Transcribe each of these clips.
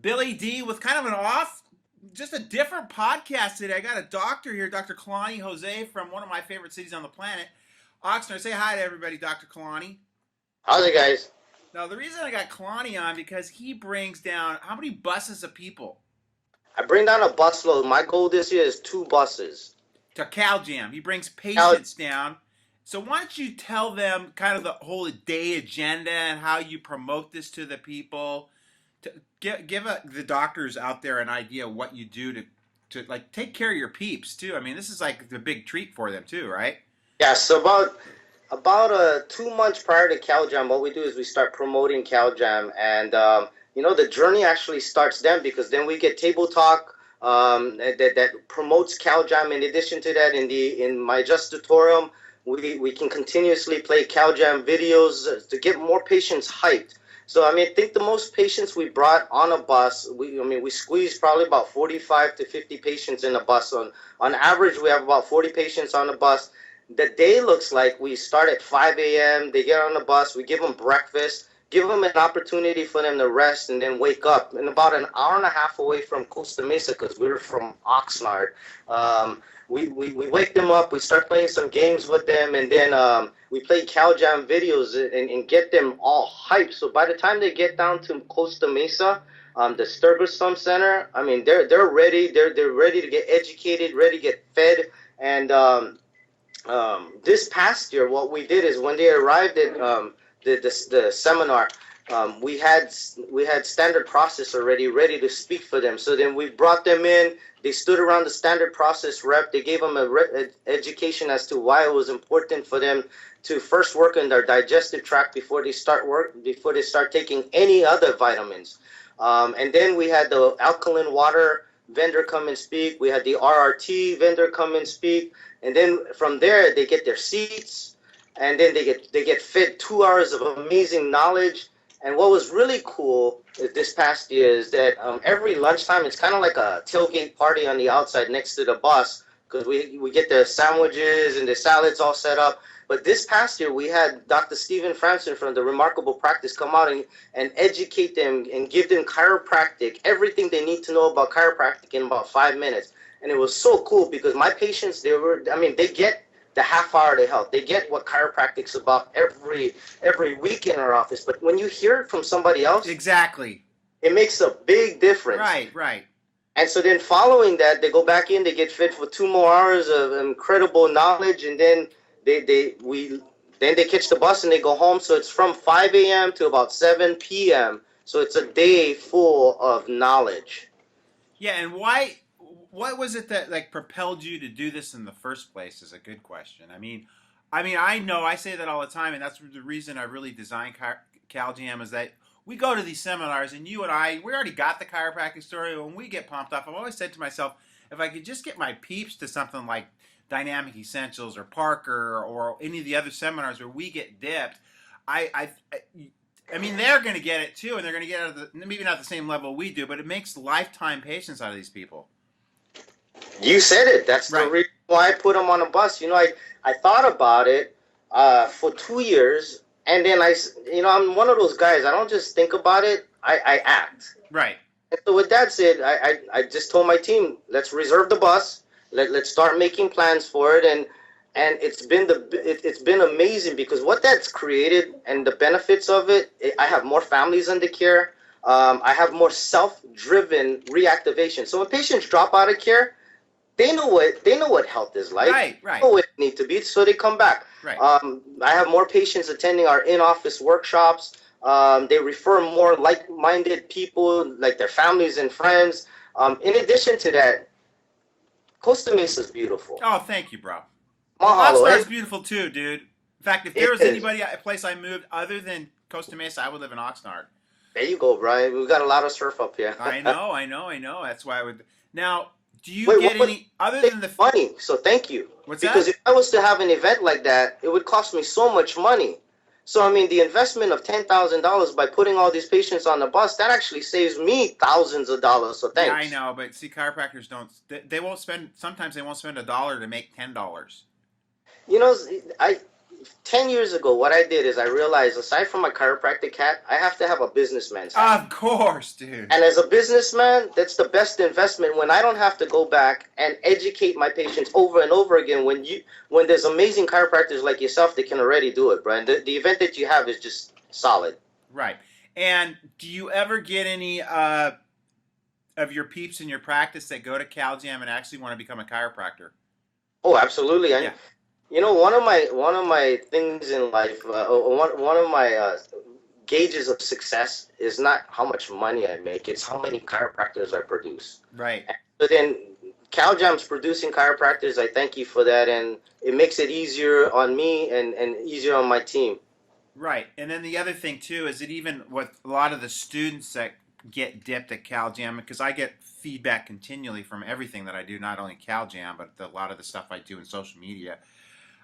Billy D with kind of just a different podcast today. I got a doctor here, Dr. Kalani Jose from one of my favorite cities on the planet, Oxnard. Say hi to everybody, Dr. Kalani. How's it, guys? Now, the reason I got Kalani on because he brings down how many buses of people I bring down a busload. My goal this year is 2 buses. to CalJam. He brings Now, patients down. So why don't you tell them kind of the whole day agenda and how you promote this to the people? To the doctors out there an idea of what you do to like take care of your peeps too. I mean, this is like the big treat for them too, right? yeah, so about 2 months prior to CalJam, what we do is we start promoting CalJam, and the journey actually starts then because then we get table talk that promotes CalJam. In addition to that, in my adjustatorium, we can continuously play CalJam videos to get more patients hyped. So I think the most patients we brought on a bus, we squeezed probably about 45 to 50 patients in a bus. On average, we have about 40 patients on the bus. The day looks like we start at 5 a.m. They get on the bus, we give them breakfast, give them an opportunity for them to rest and then wake up. And about an hour and a half away from Costa Mesa, because we're from Oxnard, we wake them up, we start playing some games with them, and then we play CalJam videos and get them all hyped. So by the time they get down to Costa Mesa, the Sturgis Center, they're ready. They're ready to get educated, ready to get fed. And this past year, what we did is when they arrived at the seminar, we had standard process already ready to speak for them. So then we brought them in. They stood around the standard process rep. They gave them education as to why it was important for them to first work in their digestive tract before they start taking any other vitamins. And then we had the alkaline water vendor come and speak. We had the RRT vendor come and speak. And then from there, they get their seats, and then they get fed 2 hours of amazing knowledge. And what was really cool this past year is that every lunchtime, it's kind of like a tailgate party on the outside next to the bus, because we get the sandwiches and the salads all set up. But this past year, we had Dr. Stephen Franson from the Remarkable Practice come out and educate them and give them chiropractic, everything they need to know about chiropractic in about 5 minutes. And it was so cool because my patients, they get the half hour to help. They get what chiropractic's about every week in our office. But when you hear it from somebody else, Exactly. it makes a big difference. Right. And so then following that, they go back in, they get fed for 2 more hours of incredible knowledge, and then they catch the bus and they go home. So it's from 5 a.m. to about 7 p.m. So it's a day full of knowledge. Yeah, and what was it that like propelled you to do this in the first place is a good question. I know I say that all the time, and that's the reason I really designed CalJam is that we go to these seminars, and you and we already got the chiropractic story. When we get pumped up, I've always said to myself, if I could just get my peeps to something like Dynamic Essentials or Parker or any of the other seminars where we get dipped, they're going to get it too, and they're going to get it at maybe not the same level we do, but it makes lifetime patients out of these people. You said it. That's Right. the reason why I put them on a bus. I thought about it for 2 years, and then I'm one of those guys. I don't just think about it. I act. Right. And so with that said, I just told my team, let's reserve the bus. Let's start making plans for it, and it's been amazing because what that's created and the benefits of it. I have more families under care. I have more self-driven reactivation. So when patients drop out of care, they know what health is like. Right. They know what it needs to be, so they come back. Right. I have more patients attending our in-office workshops. They refer more like-minded people, like their families and friends. In addition to that, Costa Mesa is beautiful. Oh, thank you, bro. Mahalo. Oxnard's beautiful too, dude. In fact, if there was a place I moved other than Costa Mesa, I would live in Oxnard. There you go, Brian. We've got a lot of surf up here. I know. That's why I would. Now, do you Wait, get what- any other than the money? So thank you. What's Because that? if I was to have an event like that, it would cost me so much money. So the investment of $10,000 by putting all these patients on the bus, that actually saves me thousands of dollars. So thanks. Yeah, I know, but see, chiropractors don't. They won't spend. Sometimes they won't spend $1 to make $10. You know, I 10 years ago, what I did is I realized aside from my chiropractic hat, I have to have a businessman's hat. Of course, dude. And as a businessman, that's the best investment when I don't have to go back and educate my patients over and over again. When there's amazing chiropractors like yourself that can already do it, bro. And the event that you have is just solid. Right. And do you ever get any of your peeps in your practice that go to CalJam and actually want to become a chiropractor? Oh, absolutely. And Yeah. one of my things in life, one of my gauges of success is not how much money I make; it's how many chiropractors I produce. Right. But then CalJam's producing chiropractors. I thank you for that, and it makes it easier on me and easier on my team. Right. And then the other thing too is that even with a lot of the students that get dipped at CalJam, because I get feedback continually from everything that I do, not only CalJam, but a lot of the stuff I do in social media.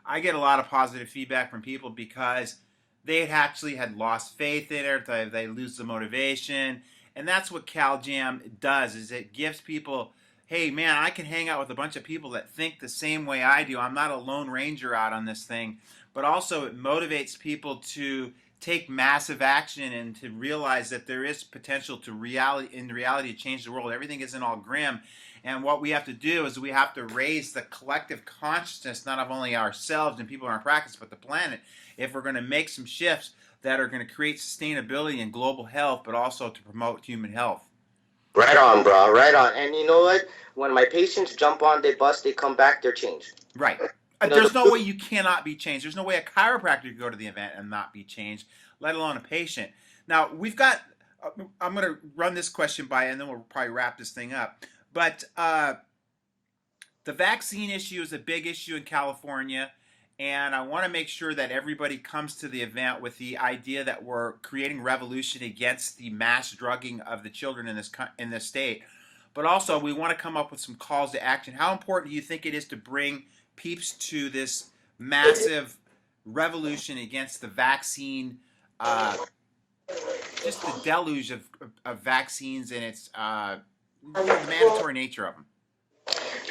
I get a lot of positive feedback from people because they actually had lost faith in it. They lose the motivation, and that's what CalJam does. Is it gives people, hey man, I can hang out with a bunch of people that think the same way I do. I'm not a lone ranger out on this thing, but also it motivates people to take massive action and to realize that there is potential to reality to change the world. Everything isn't all grim, and what we have to do is we have to raise the collective consciousness, not of only ourselves and people in our practice, but the planet, if we're going to make some shifts that are going to create sustainability and global health, but also to promote human health. Right on, bro. Right on. And you know what? When my patients jump on their bus, they come back, they're changed. Right. You know, There's no way you cannot be changed. There's no way a chiropractor could go to the event and not be changed, let alone a patient. Now, we've got, I'm going to run this question by and then we'll probably wrap this thing up. But the vaccine issue is a big issue in California. And I want to make sure that everybody comes to the event with the idea that we're creating revolution against the mass drugging of the children in this state. But also, we want to come up with some calls to action. How important do you think it is to bring peeps to this massive revolution against the vaccine, just the deluge of vaccines and its the mandatory nature of them?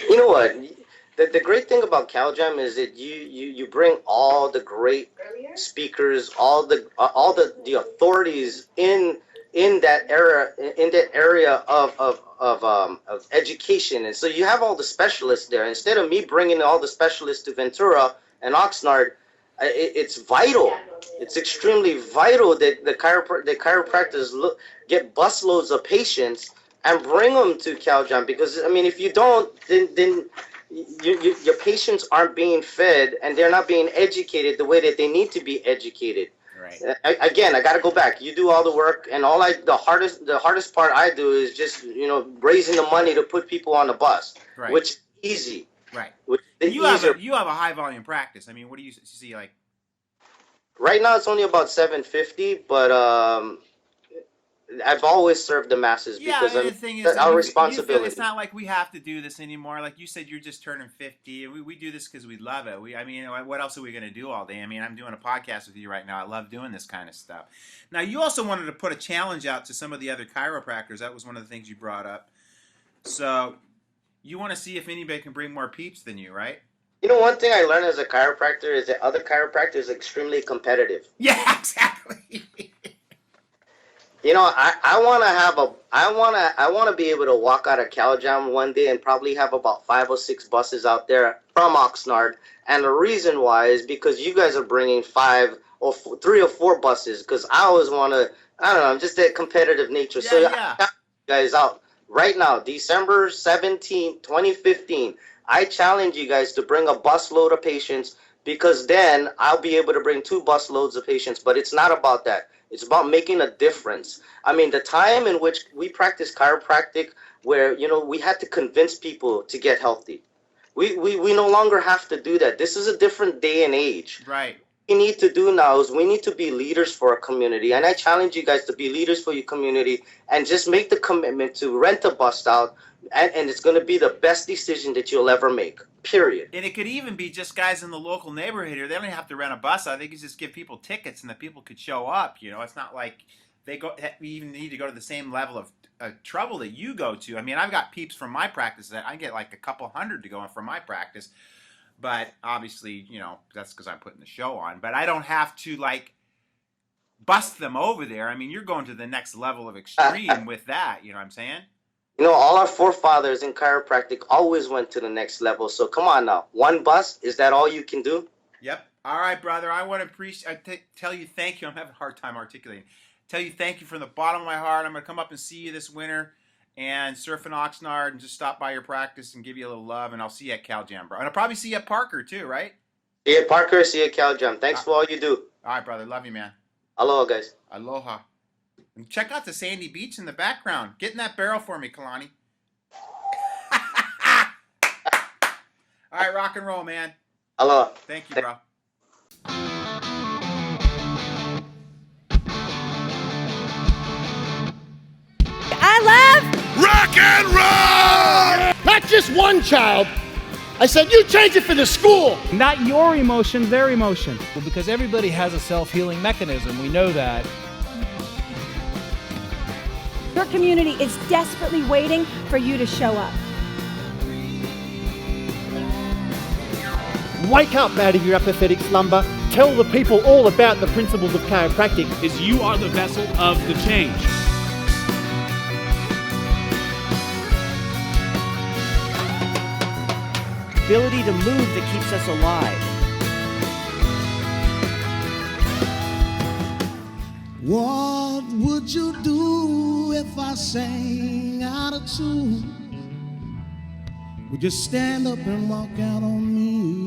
You know what? The great thing about CalJam is that you bring all the great speakers, all the authorities in that area of education, and so you have all the specialists there. Instead of me bringing all the specialists to Ventura and Oxnard, it's vital. It's extremely vital that the chiropractors get busloads of patients and bring them to CalJam, because I mean, if you don't, then your patients aren't being fed and they're not being educated the way that they need to be educated. Right. Again, I got to go back. You do all the work, and the hardest part I do is just raising the money to put people on the bus, Right. which is easy. Right. Which You have a high volume practice. I mean, what do you see like? Right now it's only about 750, but I've always served the masses because The thing is, that's our you responsibility. it's not like we have to do this anymore. Like you said, you're just turning 50. We do this because we love it. I mean, what else are we going to do all day? I mean, I'm doing a podcast with you right now. I love doing this kind of stuff. Now, you also wanted to put a challenge out to some of the other chiropractors. That was one of the things you brought up. So you want to see if anybody can bring more peeps than you, right? One thing I learned as a chiropractor is that other chiropractors are extremely competitive. Yeah, exactly. I want to be able to walk out of CalJam one day and probably have about 5 or 6 buses out there from Oxnard. And the reason why is because you guys are bringing 3 or 4 buses. Because I always want to, I don't know, I'm just that competitive nature. Yeah, so yeah. I got you guys out right now, December 17th, 2015. I challenge you guys to bring a busload of patients, because then I'll be able to bring 2 busloads of patients. But it's not about that. It's about making a difference. I mean, the time in which we practice chiropractic, where, we had to convince people to get healthy. We no longer have to do that. This is a different day and age. Right. What we need to do now is we need to be leaders for our community. And I challenge you guys to be leaders for your community and just make the commitment to rent a bus out. And it's going to be the best decision that you'll ever make, period. And it could even be just guys in the local neighborhood here. They don't have to rent a bus. I think you just give people tickets and the people could show up. It's not like we even need to go to the same level of trouble that you go to. I mean, I've got peeps from my practice that I get like a couple hundred to go in from my practice. But obviously, that's because I'm putting the show on. But I don't have to like bust them over there. I mean, you're going to the next level of extreme with that. You know what I'm saying? All our forefathers in chiropractic always went to the next level. So come on now, one bust, is that all you can do? Yep. All right, brother. I want to tell you thank you. I'm having a hard time articulating. Tell you thank you from the bottom of my heart. I'm going to come up and see you this winter and surf in Oxnard and just stop by your practice and give you a little love. And I'll see you at Cal Jam, bro. And I'll probably see you at Parker too, right? See you at Parker, see you at Cal Jam. Thanks for all you do. All right, brother. Love you, man. Aloha, guys. Aloha. And check out the sandy beach in the background. Get in that barrel for me, Kalani. All right, rock and roll, man. Aloha. Thank you, bro. I love rock and roll! Not just one child. I said, you change it for the school. Not your emotion, their emotion. Well, because everybody has a self-healing mechanism. We know that. your community is desperately waiting for you to show up. Wake up out of your apathetic slumber. Tell the people all about the principles of chiropractic. Is you are the vessel of the change. Ability to move that keeps us alive. What would you do if I sang out of tune? Would you stand up and walk out on me?